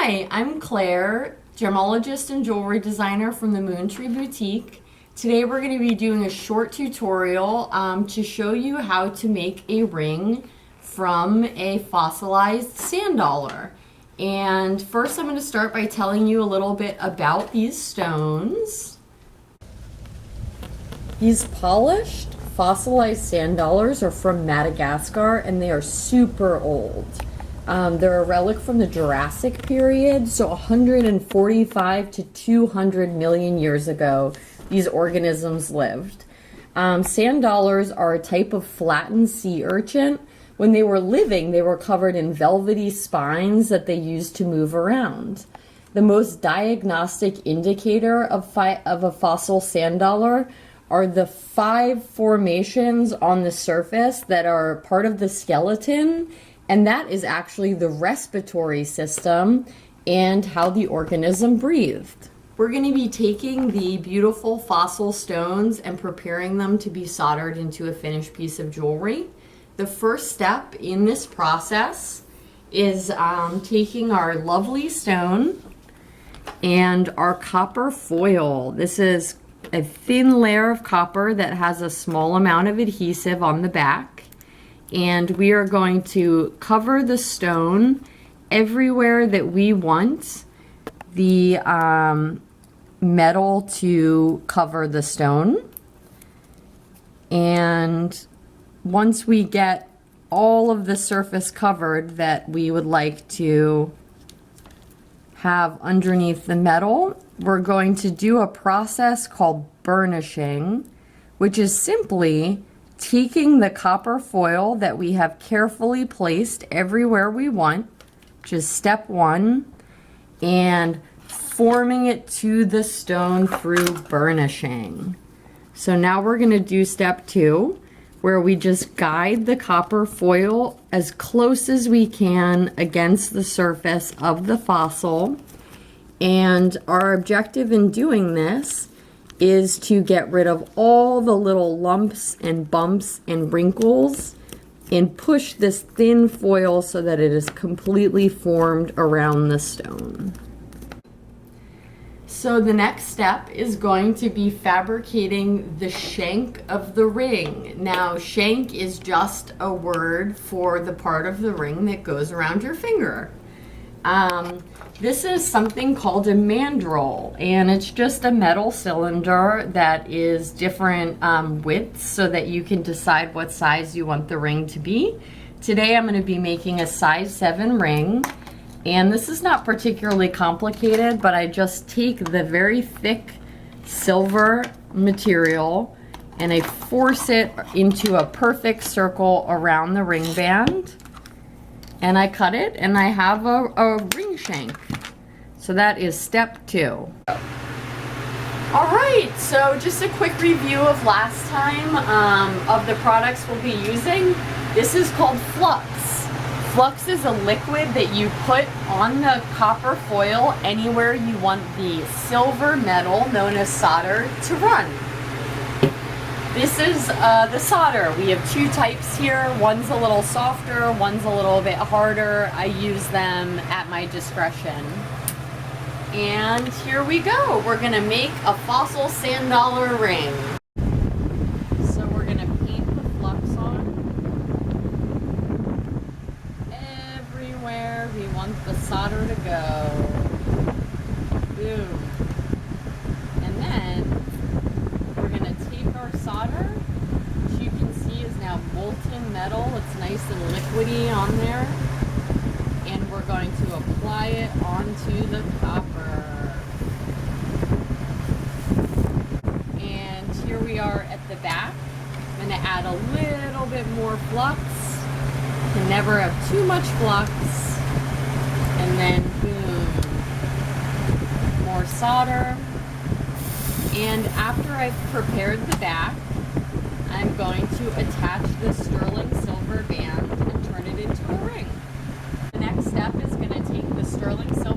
Hi, I'm Claire, gemologist and jewelry designer from the Moon Tree Boutique. Today we're going to be doing a short tutorial to show you how to make a ring from a fossilized sand dollar. And first I'm going to start by telling you a little bit about these stones. These polished fossilized sand dollars are from Madagascar and they are super old. They're a relic from the Jurassic period, so 145 to 200 million years ago, these organisms lived. Sand dollars are a type of flattened sea urchin. When they were living, they were covered in velvety spines that they used to move around. The most diagnostic indicator of a fossil sand dollar are the 5 formations on the surface that are part of the skeleton. And that is actually the respiratory system and how the organism breathed. We're going to be taking the beautiful fossil stones and preparing them to be soldered into a finished piece of jewelry. The first step in this process is taking our lovely stone and our copper foil. This is a thin layer of copper that has a small amount of adhesive on the back. And we are going to cover the stone everywhere that we want the metal to cover the stone. And once we get all of the surface covered that we would like to have underneath the metal, we're going to do a process called burnishing, which is simply taking the copper foil that we have carefully placed everywhere we want, which is step 1, and forming it to the stone through burnishing. So now we're going to do step 2, where we just guide the copper foil as close as we can against the surface of the fossil. And our objective in doing this is to get rid of all the little lumps and bumps and wrinkles and push this thin foil so that it is completely formed around the stone. So the next step is going to be fabricating the shank of the ring. Now, shank is just a word for the part of the ring that goes around your finger. This is something called a mandrel, and it's just a metal cylinder that is different widths so that you can decide what size you want the ring to be. Today I'm going to be making a size 7 ring, and this is not particularly complicated, but I just take the very thick silver material and I force it into a perfect circle around the ring band. And I cut it, and I have a ring shank. So that is step 2. All right, so just a quick review of last time of the products we'll be using. This is called flux. Flux is a liquid that you put on the copper foil anywhere you want the silver metal, known as solder, to run. This is the solder. We have 2 types here. One's a little softer, one's a little bit harder. I use them at my discretion. And here we go. We're gonna make a fossil sand dollar ring. So we're gonna paint the flux on everywhere we want the solder to go. Boom. And then we're gonna take our solder, which you can see is now molten metal. It's nice and liquidy on there. And we're going to apply it onto the copper. And here we are at the back. I'm going to add a little bit more flux. You can never have too much flux. And then boom, more solder. And after I've prepared the back, I'm going to attach the sterling silver band and turn it into a ring. The next step is going to take the sterling silver